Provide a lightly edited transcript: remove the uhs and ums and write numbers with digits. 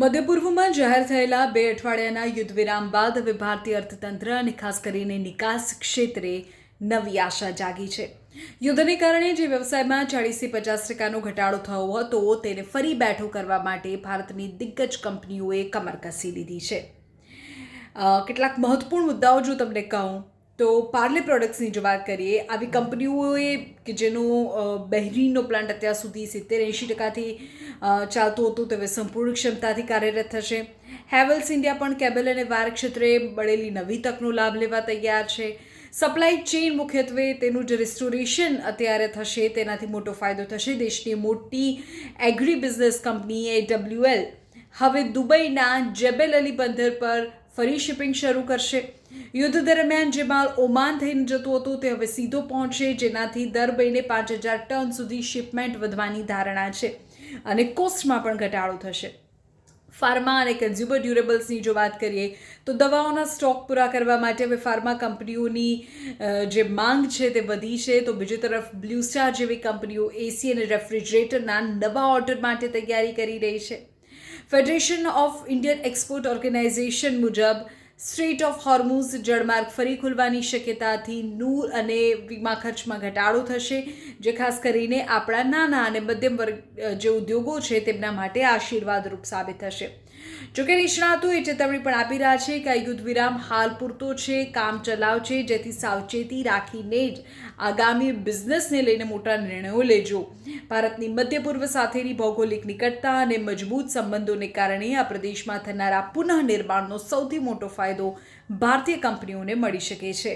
મધ્ય પૂર્વમાં જાહેર થયેલા 2 અઠવાડિયાના યુદ્ધ વિરામ બાદ હવે ભારતીય અર્થતંત્ર અને ખાસ કરીને નિકાસ ક્ષેત્રે નવી આશા જાગી છે. યુદ્ધને કારણે જે વ્યવસાયમાં 40થી 50% ઘટાડો થયો હતો તેને ફરી બેઠો કરવા માટે ભારતની દિગ્ગજ કંપનીઓએ કમર કસી લીધી છે. કેટલાક મહત્વપૂર્ણ મુદ્દાઓ જો તમને કહું તો પાર્લે પ્રોડક્ટ્સની જો વાત કરીએ, આવી કંપનીઓએ કે જેનો બહેરીનનો પ્લાન્ટ અત્યાર સુધી 70-80% ચાલતું હતું તે હવે સંપૂર્ણ ક્ષમતાથી કાર્યરત થશે. હેવલ્સ ઇન્ડિયા પણ કેબલ અને વાયર ક્ષેત્રે મળેલી નવી તકનો લાભ લેવા તૈયાર છે. સપ્લાય ચેઇન મુખ્યત્વે તેનું જે રિસ્ટોરેશન અત્યારે થશે તેનાથી મોટો ફાયદો થશે. દેશની મોટી એગ્રી બિઝનેસ કંપની AWL હવે દુબઈના જેબેલ અલી બંદર પર ફરી શિપિંગ શરૂ કરશે. યુદ્ધ દરમિયાન જે માલ ઓમાન થઈને જતો હતો તે હવે સીધો પહોંચશે, જેનાથી દર મહિને 5000 ટન સુધી શિપમેન્ટ વધવાની ધારણા છે અને કોસ્ટમાં પણ ઘટાડો થશે. ફાર્મા અને કન્ઝ્યુમર ડ્યુરેબલ્સની જો વાત કરીએ તો દવાઓના સ્ટોક પૂરા કરવા માટે હવે ફાર્મા કંપનીઓની જે માંગ છે તે વધી છે. તો બીજી તરફ બ્લુ સ્ટાર જેવી કંપનીઓ એસી અને રેફ્રિજરેટરના નવા ઓર્ડર માટે તૈયારી કરી રહી છે. Federation of Indian Export Organisation મુજબ સ્ટ્રેટ ઓફ હોર્મુઝ જળમાર્ગ ફરી ખુલવાની શક્યતાથી નૂર અને વીમા ખર્ચમાં ઘટાડો થશે, જે ખાસ કરીને આપણા નાના અને મધ્યમ વર્ગ જે ઉદ્યોગો છે તેમના માટે આશીર્વાદરૂપ સાબિત થશે. જોકે નિષ્ણાતો એ ચેતવણી પણ આપી રહ્યા છે કે આ યુદ્ધ વિરામ હાલ પૂરતો છે, કામ ચલાવ છે, જેથી સાવચેતી રાખીને જ આગામી બિઝનેસને લઈને મોટા નિર્ણયો લેજો. ભારતની મધ્ય પૂર્વ સાથેની ભૌગોલિક નિકટતા અને મજબૂત સંબંધોને કારણે આ પ્રદેશમાં થનારા પુનઃનિર્માણનો સૌથી મોટો ફાયદો ભારતીય કંપનીઓને મળી શકે છે.